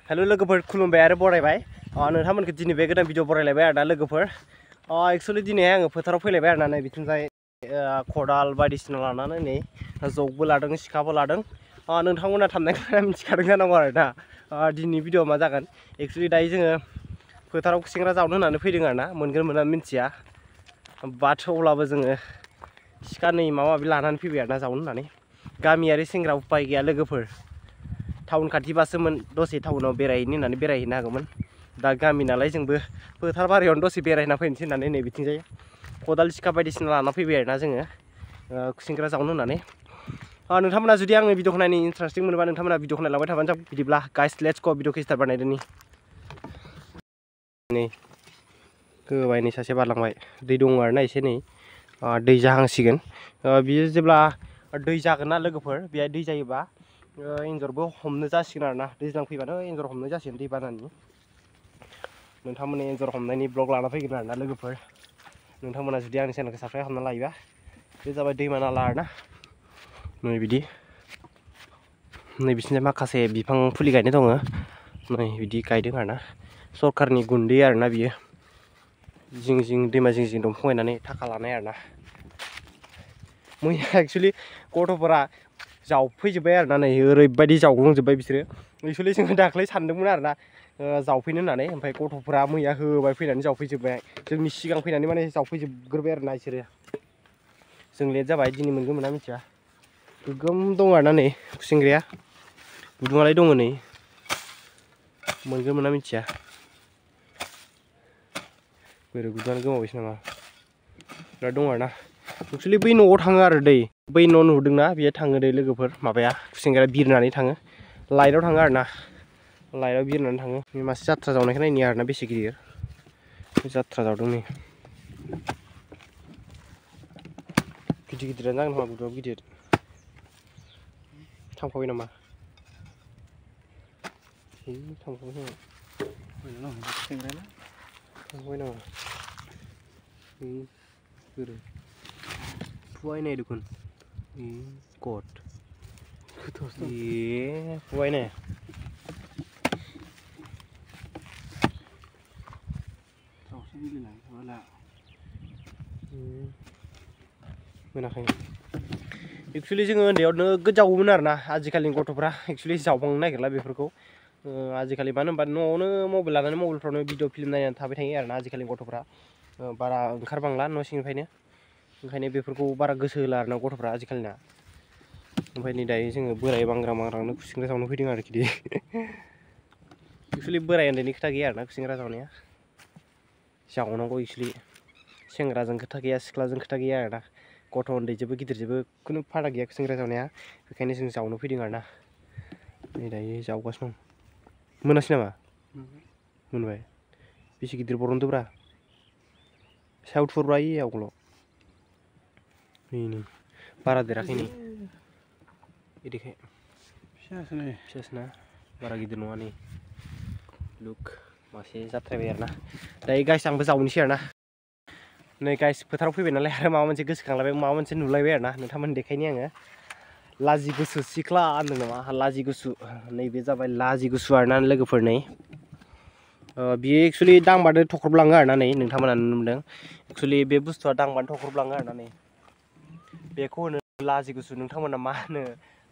Hello लोगोफोर खुलुमबाय आरो बरायबाय नोंथांमोनखौ दिनै बे गोदान भिडिअ बरायलायबाय आरोना लोगोफोर एक्चुअली दिनै आङो फोथाराव फैलायबाय आरोना नै बिथिंजाय खदाल बायदिसिना लानानै नै जगबो लादों सिखाबो लादों नोंथांमोना थांनायखौ मिथिखादों जानांगौ आरोना दिनै भिडिअ मा जागोन एक्चुअली दायो जोङो फोथाराव खुसेंग्रा जावनो होननानै फैदों आरोना मोनगोन मोना मिथिया बाट अब्लाबो जोङो सिखा नै माबा माबि लानानै फैबाय आरोना जावनो होननानै गामियारि सेंग्रा उपाय गैया लोगोफोर टाउन खाथिबासोमोन दसे टाउनाव बेरायहैनो होननानै बेरायहैनो हागौमोन दा गामि नालाय जोंबो फोथार बारियावनो दसे बेरायना फैनोसै होननानै नै बिथिंजाय खदाल सिखा बायदिसिना लाना फैबाय आरोना जोङो खुसेंग्रा जावनो होननानै नोंथांमोना जुदि आंनि भिडिअखौ नायनो इन्टारेस्टिं मोनोबा नोंथांमोना भिडिअखौ नायलांबाय थाबानो जाबाय बिदिब्ला गाइस लेट्स गो भिडिअखौ स्टार्ट बानायदोनि नै गोबाय नै सासे बारलांबाय दै दङ आरोना एसे नै दै जाहांसिगोन बियो जेब्ला दै जागोन ना लोगोफोर बेहाय दै जायोबा एन्जरबो हमनो जासिगोन आरोना दैज्लां फैबानो एन्जर हमनो जासिगोन दैबानानि नोंथांमोननि एन्जर हमनायनि ब्लग लाना फैगोन आरोना लोगोफोर नोंथांमोना जुदि आंनि चेनेलखौ साबस्क्राइब खालामना लायोबा बे जाबाय दैमा नाला आरोना नै बिदि नै बिसिनि माखासे बिफां फुलि गायनाय दङ नै बिदि गायदों आरोना सरकारनि गुन्दै आरोना बियो जिं जिं दैमा जिं जिं दंफां गायनानै थाखा लानाय आरोना मैया एक्चुअलि गथ'फोरा जावफैजोब्बाय आरोना नै ओरैबायदि जावग्लुंजोब्बाय बिसोरो एक्चुअलि जोङो दाख्लै सानदोंमोन आरोना जावफैनो होननानै ओमफ्राय गथ'फोरा मैया होबाय फैनानै जावफैजोब्बाय जोंनि सिगां फैनानै माने जावफैजोबग्रोबाय आरोना बिसोरो जों लेट जाबाय दिनै मोनगोन मोना मिथिया गोगोम दं आरोना नै खुसेंग्राया गुदुङालाय दङ नै मोनगोन मोना मिथिया बोरै गुदुङानो गोमाबायसो नामा बिराद दं आरोना एक्चुअलि बै न'आव थाङो आरो दै बै न' नुदोंना बेयो थाङो दै लोगोफोर माबाया खुसेंग्राया बिरनानै थाङो लाइटआव थाङो आरोना लाइटआव बिरनानै थाङो बे मासे जाथ्रा जावनायखौ नायनि आरोना बेसे गिदिर जाथ्रा जावदों नै गिदिर गिदिरानो जागोन खोमा गुदुङाबो गिदिर थांफाबाय नामा थांफाबाय नामा बोरो फुवाय नाय दुखुन गड फुवाय नाय मोनाखै एक्चुअलि जोङो उन्दैयाव नोगोद जावोमोन आरोना आजिखालिनि गथ'फ्रा एक्चुअलि जावबांनो नागिरला बेफोरखौ आजिखालि मानो होनबा न'आवनो मबाइल लानानै मबाइलफ्रावनो भिडिअ फिल्म नायनानै थाबाय थायो आरोना आजिखालिनि गथ'फ्रा बारा ओंखारबांला न' सिंनिफ्रायनो ओंखायनो बेफोरखौ बारा गोसो होला आरोना गथ'फ्रा आजिखालिना ओमफ्राय नै दायो जोङो बोराय बांग्रा मांग्रांनो खुसेंग्रा जावनो फैदों आरोखि दे एक्चुअलि बोराय उन्दैनि खोथा गैया आरोना खुसेंग्रा जावनाया जावनांगौ एक्चुअलि सेंग्राजों खोथा गैया सिख्लाजों खोथा गैया आरोना गथ' उन्दैजोंबो गिदिरजोंबो खुनु फाराग गैया खुसेंग्रा जावनाया बेखायनो जों जावनो फैदों आरोना नै दायो जावगासिनो दं मोनासै नामा मोनबाय बेसे गिदिर बरनदोब्रा सायाव थुहरब्रा ओइ आवगोलाव नै बारा देराखै नै बिदिखाय फिसासोना बारा गिदिर नङा नै लुक मासे जाथ्रायबाय आरोना दायो गाइस आंबो जावनोसै आरोना नै गाइस फोथाराव फैबाय नालाय आरो माबा मोनसे गोसोखांलायबाय माबा मोनसे नुलायबाय आरोना नोंथांमोन देखायनि आङो लाजि गुसु सिख्ला होनदों नामा लाजि गुसु नैबे जाबाय लाजि गुसु आरोना लोगोफोर नै बियो एक्चुअलि दांबानो थख्रबलाङो आरोना नै नोंथांमोना नुनो मोनदों एक्चुअलि बे बुस्थुआ दांबानो थख्रबलाङो आरोना नै बेखौ होनो लाजि गुसु नोंथांमोना मा होनो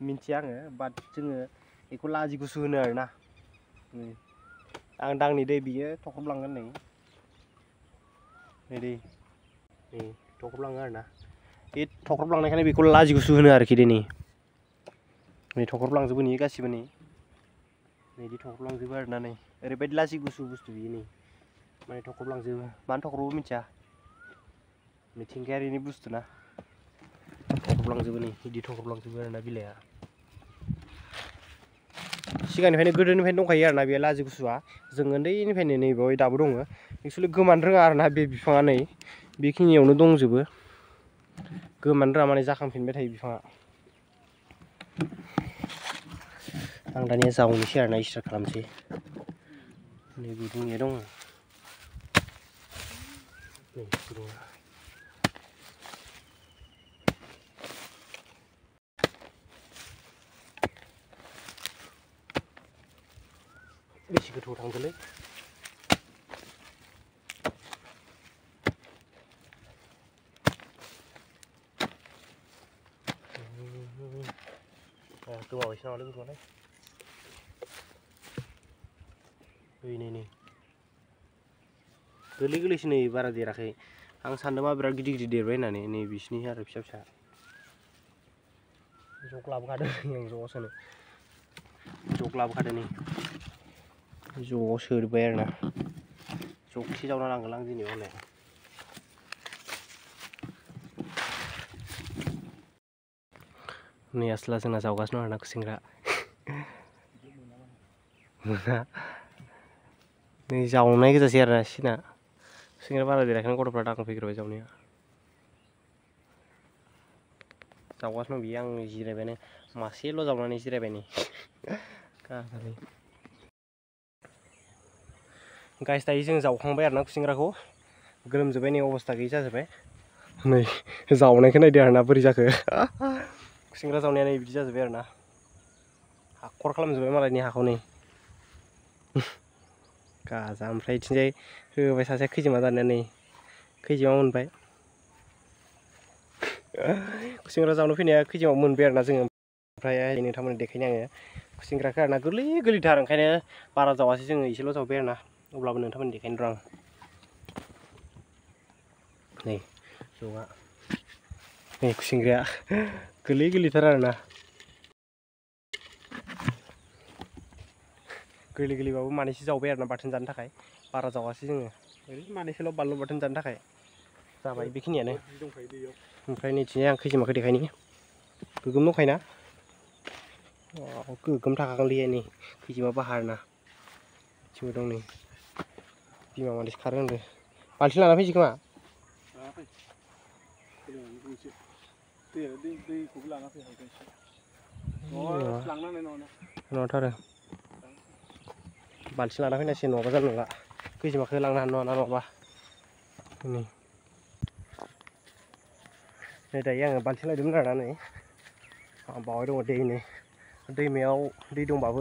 मिन्थिया आङो बाट जोङो बेखौ लाजि गुसु होनो आरोना आं दांनि दै बियो थख्रबलांगोन नै दै थख्रबलाङो आरोना बे थख्रबलांनायखायनो बेखौ लाजि गुसु होनो आरोखि दे नै थख्रबलांजोबो नै गासिबो नै बिदि थख्रबलांजोबो आरोना नै ओरैबायदि लाजि गुसु बुस्थु बियो नै माने थख्रबलांजोबो मानो थख्रबो मिथिया मिथिंगायारिनि बुस्थु ना थख्रबलांजोबो नै बिदि थख्रबलांजोबो आरोना बिलाइआ सिगांनिफ्रायनो गोदोनिफ्रायनो दंखायो आरोना बे लाजि गुसुआ जों उन्दैनिफ्रायनो नै बेवहाय दाबो दङ एक्चुअलि गोमानो रोङा आरोना बे बिफाङा नै बेखिनियावनो दंजोबो गोमानो रोङा माने जाखांफिनबाय थायो बिफाङा आं दानिया जावनोसै आरोना स्टार्ट खालामसै नै गुदुंनिया दङ नै गुदुङा बेसे गोथौ थांदोलै गोबावैसो नामालै गुदुङालाय नै गोरलै गोरलैसो नै बारा देराखै आं सान्दों मा बिराद गिदिर गिदिर देरबाय होननानै नै बिसिनि आरो फिसा फिसा जग लाबोखादों आं ज'आव सोनो जग लाबोखादों नै ज'आव सोबाय आरोना जगसे जावना लांगोन आं दिनै हले नै आसला जोंना जावगासिनो दं आरोना खुसेंग्रा नै जावनाय गोजासै आरोना सिना खुसेंग्रा बारा देराखैनो गथ'फ्रा दांनो फैग्रोबाय जावनाया जावगासिनो दं बियो आं जिरायबायानो मासेल' जावनानै जिरायबाय नै गाजालै गाइस दायो जों जावखांबाय आरोना खुसेंग्राखौ गोलोमजोब्बाय नै अबस्था गैयि जाजोब्बाय नै जावनायखौ नायदो आरोना बोरै जाखो खुसेंग्रा जावनाया नै बिदि जाजोब्बाय आरोना हाखर खालामजोब्बाय मालायनि हाखौ नै गाजा ओमफ्राय इथिंजाय होबाय सासेया खैजिमा दानिया नै खैजिमा मोनबाय खुसेंग्रा जावनो फैनाया खैजिमा मोनबाय आरोना जोङो ओमफ्राय नोंथांमोननो देखायनो आङो खुसेंग्राखौ आरोना गोरलै गोरलैथार ओंखायनो बारा जावासै जोङो एसेल' जावबाय आरोना अब्लाबो नोंथांमोननो देखायनो र' आं नै जगा नै खुसेंग्राया गोरलै गोरलैथार आरोना गोरलै गोरलैबाबो मानैसो जावबाय आरोना बाथोन जानो थाखाय बारा जावासै जोङो ओरैनो मानैसोल' बानलु बाथोन जानो थाखाय जाबाय बेखिनियानो ओमफ्राय नैथिंजाय आं खैजिमाखौ देखायनि गोगोम दंखायोना गोगोम थाखागोनलै नै खैजिमा बाहा आरोना बिथिंबो दं नै बिमा मानैसो खारो होनदों बाल्थिं लाना फैसै खोमा नङाथ' आरो बाल्थिं लाना फैनांसिगोन नङाबा जानाय नंला खैजिमाखौ लांनो हानाय नङा नङाबा नै दायो आङो बाल्थिं लायदोंमोन आरोना नै बावहाय दङ दै नै दैमायाव दै दंबाबो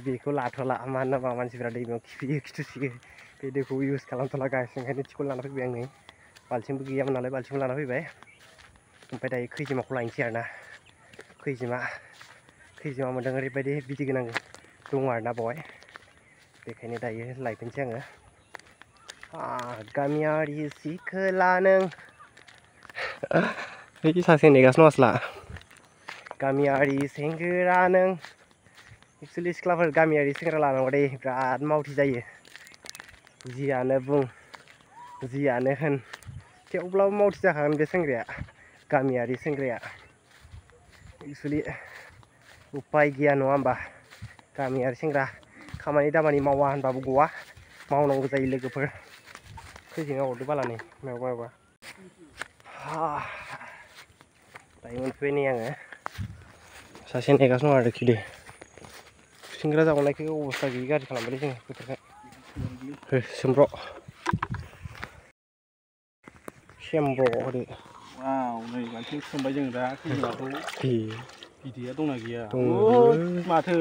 बेखौ लाथ'ला मानो होनबा मानसिफ्रा दैमायाव खिफैयो खिथुसियो बे दैखौ इउज खालामथ'ला गाइस ओंखायनो थिखल लाना फैबाय आं नै बाल्थिंबो गैयामोन नालाय बाल्थिंबो लाना फैबाय ओमफ्राय दायो खैजिमाखौ लायनोसै आरोना खैजिमा मोन्दों ओरैबायदि बिदै गोनां दङ आरोना बावहाय बेखायनो दायो लायफिनसै आङो गामियारि सिखोला नों बिदि सासे नेगासिनो दं आसला गामियारि सेंग्रा नों एक्सुवेलि सिख्लाफोर गामियारि सेंग्रा लानांगौ दे बिराद मावथि जायो जियानो बुं जियानो होन थेवब्लाबो मावथि जाखागोन बे सेंग्राया गामियारि सेंग्राया एक्सुवेलि उपाय गैया नङा होमबा गामियारि सेंग्रा खामानि दामानि मावा होनबाबो गवा मावनांगौ जायो लोगोफोर खैजिमा हरदो बाला नै मायावबा दायो मोनफैबाय नै आङो सासे नेगासिनो दं आरोखि दे खुसेंग्रा जावनायखौ अबस्था गैयि गाज्रि खालामबायलै जोङो बोथोरखौ सोमब्र' होदो नै बाल्थिं सोमबाय जों दा खैजिमाखौ बिदैया दंना गैया माथो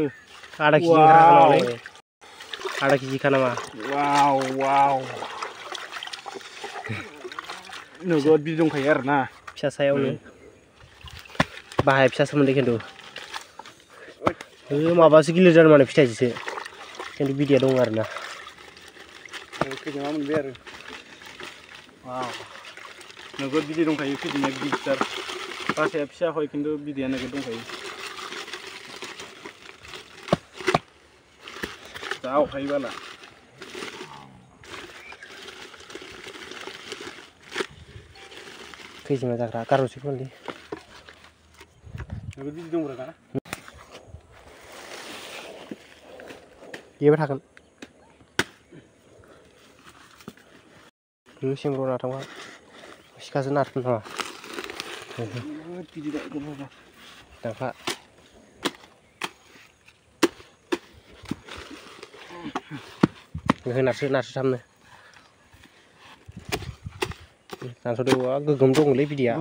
आधा केजि ओंखारखानांगौलै आधा केजिखा नामा नोगोद बिदै दंखायो आरोना फिसा सायावनो बाहाय फिसासो मोनदों खिन्थु माबासो गिलिर जादों माने फिथाइसो खिन्थु बिदैया दं आरोना खैजिमा मोनबाय आरो नोगोद बिदै दंखायो खैजिमाया गिदिर गिदिर बासाया फिसा हय खिन्थु बिदैया नोगोद दंखायो जा अखायो बाला खैजिमा जाग्रा गारहरसै खोमालै नोगोद बिदै दंब्रा दा बेबो थागोन सिंग्राव नाथांबा सिखाजों नारगोन नामा दाफा नारसो थामनो दानस'दो गोगोम दङलै बिदैया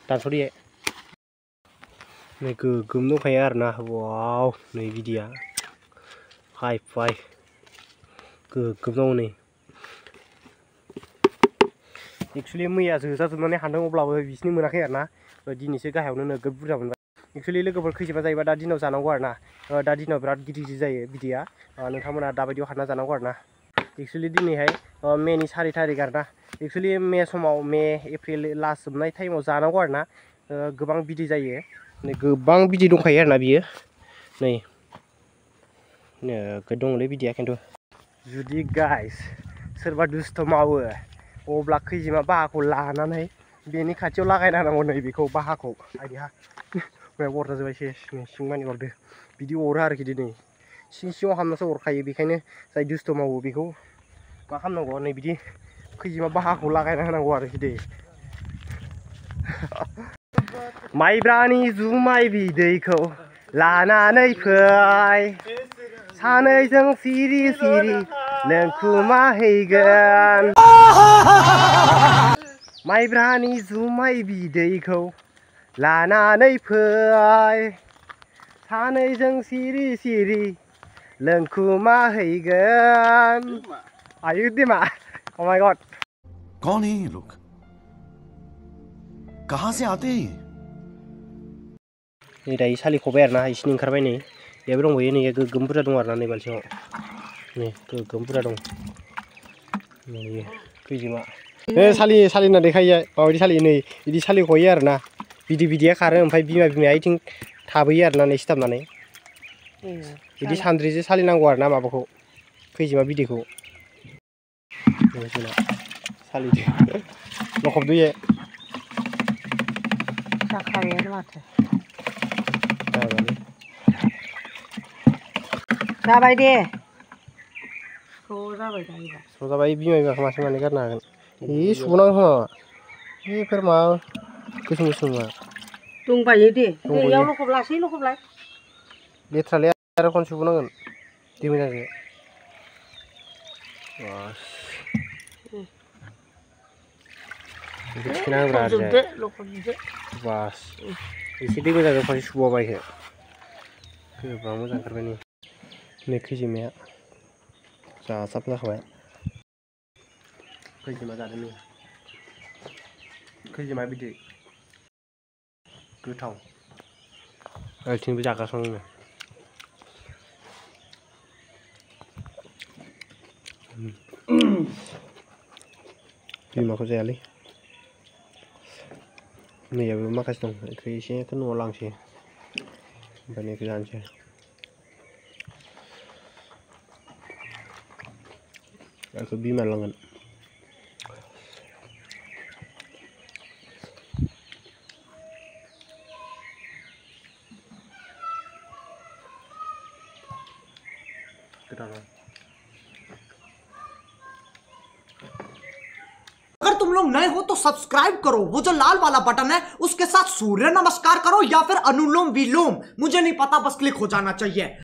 दानस'दो नै गोगोम दंखायो आरोना वाव नै बिदैया हाय फाय गोगोम दङ नै एक्चुअली मैया जोजाजोबनानै हान्दों अब्लाबो बिसिनि मोनाखै आरो ना दिनैसो गाहायावनो नोगोद बुरजा मोनबाय एक्चुअली लोगोफोर खैजिमा जायोबा दा दिनाव जानांगौ आरो ना दा दिनाव बिराद गिदिर गिदिर जायो बिदैया नोंथांमोना दाबायदियाव हानना जानांगौ आरो ना एक्चुअली दिनैहाय मेनि 4 तारिख आरो ना एक्चुअली मे समाव मे एप्रिल लास्ट जोबनाय टाइमाव जानांगौ आरो ना गोबां बिदै जायो नै गोबां बिदै दंखायो आरो ना बियो नै नोगोद दङलै बिदैया खिन्थु जुदि गाइस सोरबा दुस्थ मावो अब्ला खैजिमा बाहाखौ लानानै बेनि खाथियाव लागायना होनांगौ नै बेखौ बाहाखौ आइडिया अरजा जोबबाय सेस सिं मानि अरदो बिदि अरो आरोखि दिनै सिङाव हाबनासो अरखायो बेखायनो जाय दुस्थ मावो बेखौ मा खालामनांगौ नै बिदि खैजिमा बाहाखौ लागायना होनांगौ आरोखि दे माइब्रानि जुमाय बिदैखौ लानानै फै सानैजों सिरि सिरि लोंखुमाहैगोन माइब्रानि जुमाय बिदैखौ लानानै फै सानैजों सिरि सिरि लोंखुमाहैगोन आयु दिमा ओ माय गॉड कौन है ये लोग कहां से आते हैं नै दायो सालिखबाय आरोना इसिनि ओंखारबाय नै बेबो दंबायो नै गोगोम बुरजा दं आरोना नै बालथिङाव नै गोगोम बुरजा दं नै खैजिमा सालिना देखायो माबायदि सालियो नै बिदि सालिखयो आरोना बिदैया खारो ओमफ्राय बिमाया इथिं थाबोयो आरोना नै सिथाबनानै बिदि सान्द्रिजों सालिनांगौ आरोना माबाखौ खैजिमा बिदैखौ सालिदो लखबदो जाखाबायानो माथो जाबाय दे जाबाय दायोबा जाबाय बिमाखौ मासे मानै गारनो हागोन सुबावनांगौ खोमा बेफोर माबा गोसोम गोसोमा दंबायो दे दैयाव लखबलाय लेथ्रालै आरो खनसे सुबावनांगोन दै मोजांजों थिखोना होब्रा बास एसे दै मोजांजों खनसे सुबावबाय गोबां मोजां ओंखारबाय नै खैजिमाया जासाब जाखाबाय खैजिमा जादों नै खैजिमा बिदै गोथाव ओरैथिंबो जागासिनो बिमाखौ जायालै नैयाबो माखासे दं बेखौ एसेखौ न'आव लांसै ओमफ्राय नैखौ जानोसै बेखौ बिमा लांगोन अगर तुम लोग नए हो तो सब्सक्राइब करो, वो जो लाल वाला बटन है उसके साथ सूर्य नमस्कार करो या फिर अनुलोम विलोम, मुझे नहीं पता, बस क्लिक हो जाना चाहिए।